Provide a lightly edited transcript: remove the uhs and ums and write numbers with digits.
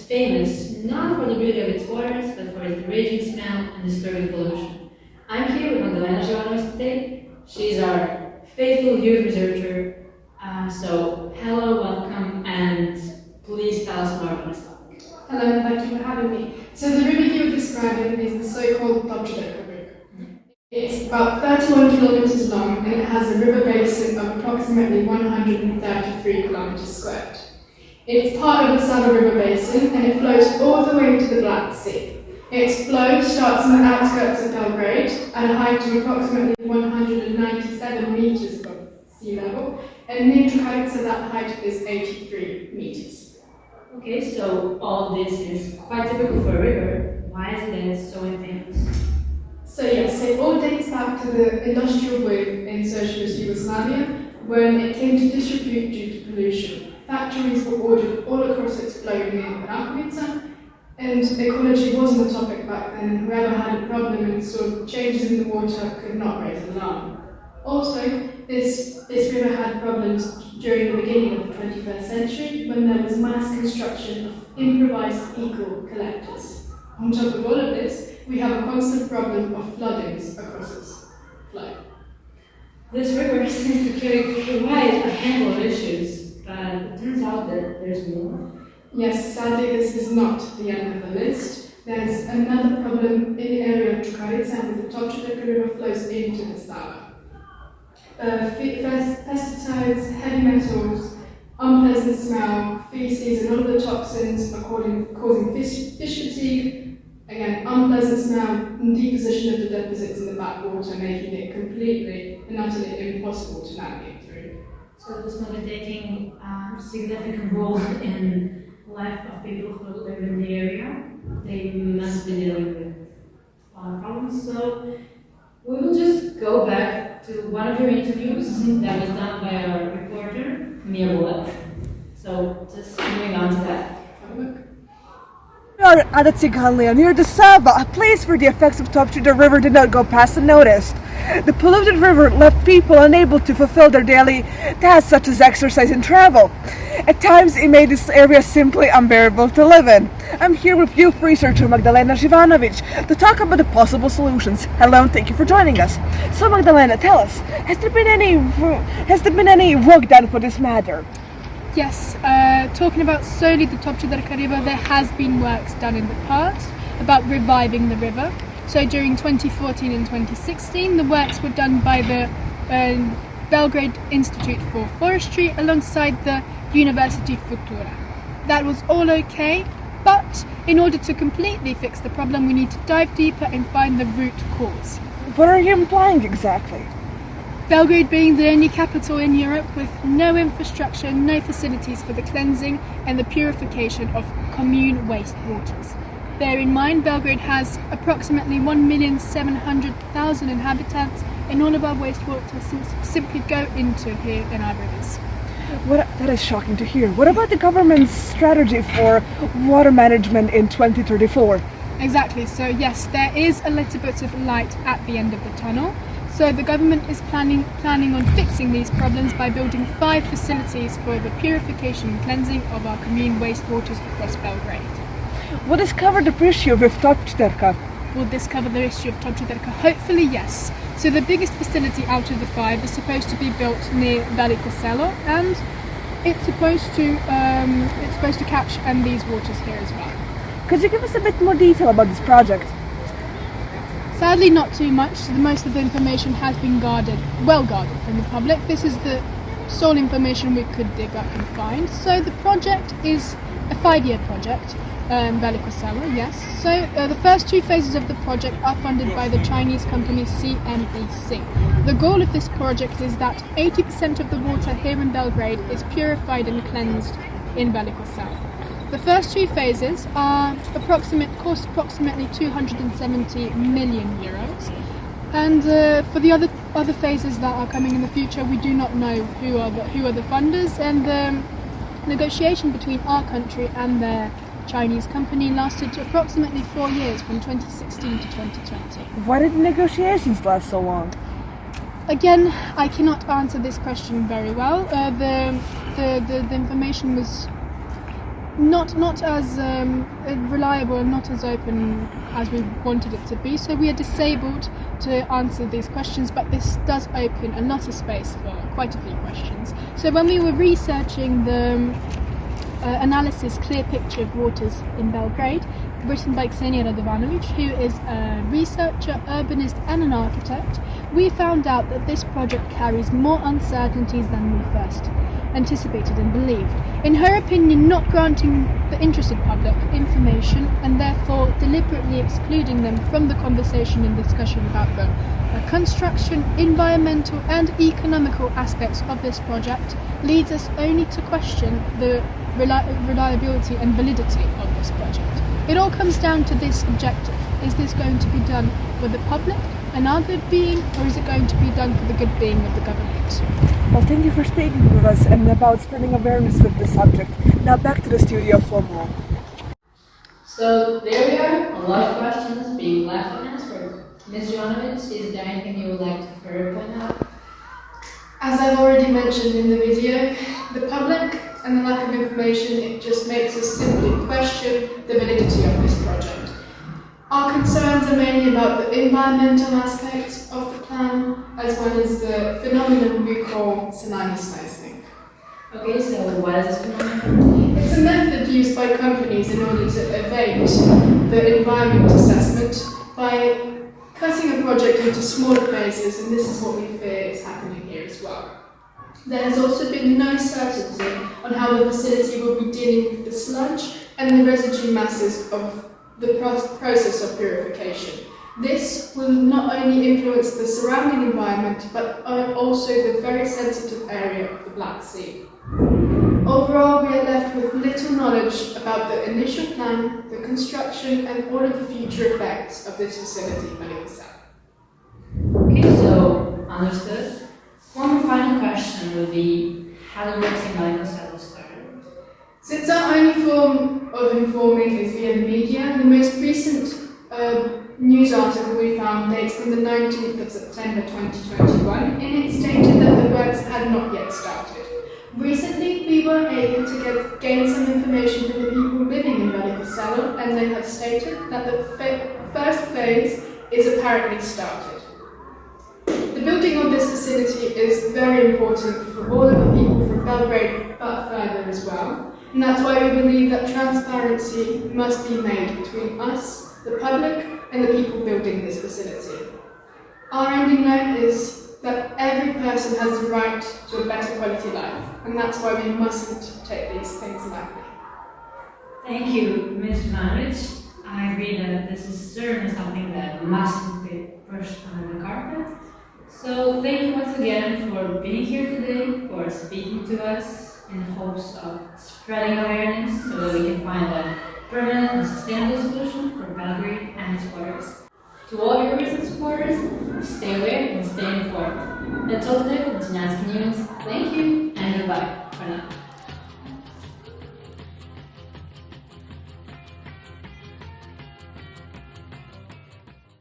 famous not for the beauty of its waters, but for its raging smell and disturbing pollution. I'm here with Magdalena Jovanovich today. She's our faithful youth researcher. So, hello, welcome, and please tell us more about this topic. Hello, thank you for having me. So the river you were describing is the so-called Dobrudeka River. It's about 31 kilometers long and it has a river basin of approximately 133 kilometers squared. It's part of the Sava River Basin and it flows all the way to the Black Sea. Its flow starts in the outskirts of Belgrade at a height of approximately 197 meters above sea level, and near Čukarica that height is 83 meters. Okay, so all this is quite typical for a river. Why is it that it's so infamous? So yes, it all dates back to the industrial boom in socialist Yugoslavia when it came to disrepute due to pollution. Factories were ordered all across its flow near Rakovica, and ecology wasn't a topic back then, and whoever had a problem and saw changes in the water could not raise an alarm. Also, this river had problems during the beginning of the 21st century when there was mass construction of improvised fecal collectors. On top of all of this, we have a constant problem of floodings across its flow. This river seems to carry quite a handful of issues, but it turns out that there's more. Yes, sadly this is not the end of the list. There's another problem in the area of Čukarica where the Dobrudeka River flows into the Sava. Pesticides, heavy metals, unpleasant smell, feces and all of the toxins are causing fish fatigue, again unpleasant smell and deposition of the deposits in the backwater, making it completely and utterly impossible to navigate through. So this must be taking a significant role in life of people who live in the area. They must be dealing with a lot of problems. So we will just go back to one of your interviews that was done by our reporter, Mia Bullet. So just moving on to that. Have a look. We are at Tsigalia, near the Sava, a place where the effects of Dobrudeka River did not go past unnoticed. The polluted river left people unable to fulfill their daily tasks such as exercise and travel. At times it made this area simply unbearable to live in. I'm here with youth researcher Magdalena Jovanovich to talk about the possible solutions. Hello and thank you for joining us. So Magdalena, tell us, has there been any work done for this matter? Yes, talking about solely the Dobrudeka River, there has been works done in the past about reviving the river. So during 2014 and 2016, the works were done by the Belgrade Institute for Forestry alongside the University Futura. That was all okay, but in order to completely fix the problem, we need to dive deeper and find the root cause. What are you implying exactly? Belgrade being the only capital in Europe with no infrastructure, no facilities for the cleansing and the purification of commune wastewaters. Bear in mind, Belgrade has approximately 1,700,000 inhabitants, and all of our wastewater simply go into here in our rivers. That is shocking to hear. What about the government's strategy for water management in 2034? Exactly, so yes, there is a little bit of light at the end of the tunnel. So the government is planning on fixing these problems by building 5 facilities for the purification and cleansing of our commune wastewaters across Belgrade. Will this cover the issue with Dobrudeka? Will this cover the issue of Dobrudeka? Hopefully yes. So the biggest facility out of the 5 is supposed to be built near Veliko Selo, and it's supposed to catch these waters here as well. Could you give us a bit more detail about this project? Sadly not too much. Most of the information has been well guarded from the public. This is the sole information we could dig up and find. So the project is a 5-year project. Veliko Selo, yes. So the first 2 phases of the project are funded by the Chinese company CNEC. The goal of this project is that 80% of the water here in Belgrade is purified and cleansed in Veliko Selo. The first 2 phases cost approximately 270 million euros. And for the other phases that are coming in the future, we do not know who are the funders, and the negotiation between our country and their Chinese company lasted approximately 4 years, from 2016 to 2020. Why did the negotiations last so long? Again, I cannot answer this question very well. The information was not as reliable and not as open as we wanted it to be. So we are disabled to answer these questions, but this does open a lot of space for quite a few questions. So when we were researching the analysis Clear Picture of Waters in Belgrade, written by Ksenia Radovanovic, who is a researcher, urbanist and an architect, we found out that this project carries more uncertainties than we first anticipated and believed. In her opinion, not granting the interested public information and therefore deliberately excluding them from the conversation and discussion about the construction, environmental and economical aspects of this project leads us only to question the reliability and validity of this project. It all comes down to this objective. Is this going to be done for the public and our good being, or is it going to be done for the good being of the government? Well, thank you for speaking with us and about spreading awareness with the subject. Now back to the studio for more. So there we are, a lot of questions being left unanswered. Ms. Jovanovic, is there anything you would like to further point out? As I've already mentioned in the video, the public and the lack of information, it just makes us simply question the validity of this project. Our concerns are mainly about the environmental aspects of the plan, as well as the phenomenon we call tsunami seismic. Okay, so what is this phenomenon? It's a method used by companies in order to evade the environment assessment by cutting a project into smaller phases, and this is what we fear is happening here as well. There has also been no certainty on how the facility will be dealing with the sludge and the residue masses of the process of purification. This will not only influence the surrounding environment, but also the very sensitive area of the Black Sea. Overall, we are left with little knowledge about the initial plan, the construction, and all of the future effects of this facility in Bălăcăsău. Okay, so understood. One final question would be, how the works in Bălăcăsău started? Since our only form of informing is via the media, the most recent news article we found dates from the 19th of September 2021, and it stated that the works had not yet started. Recently, we were able to gain some information from the people living in Bălăcăsău, and they have stated that the first phase is apparently started. The building of this facility is very important for all of the people from Belgrade, but further as well. And that's why we believe that transparency must be made between us, the public, and the people building this facility. Our ending note is that every person has the right to a better quality life, and that's why we mustn't take these things lightly. Thank you, Ms. Jovanovic. I agree that this is certainly something that mustn't be pushed under the carpet. So thank you once again for being here today, for speaking to us in hopes of spreading awareness so that we can find a permanent and sustainable solution for Belgrade and its waters. To all viewers and supporters, stay aware and stay informed. Until today, continuous news. Thank you and goodbye for now.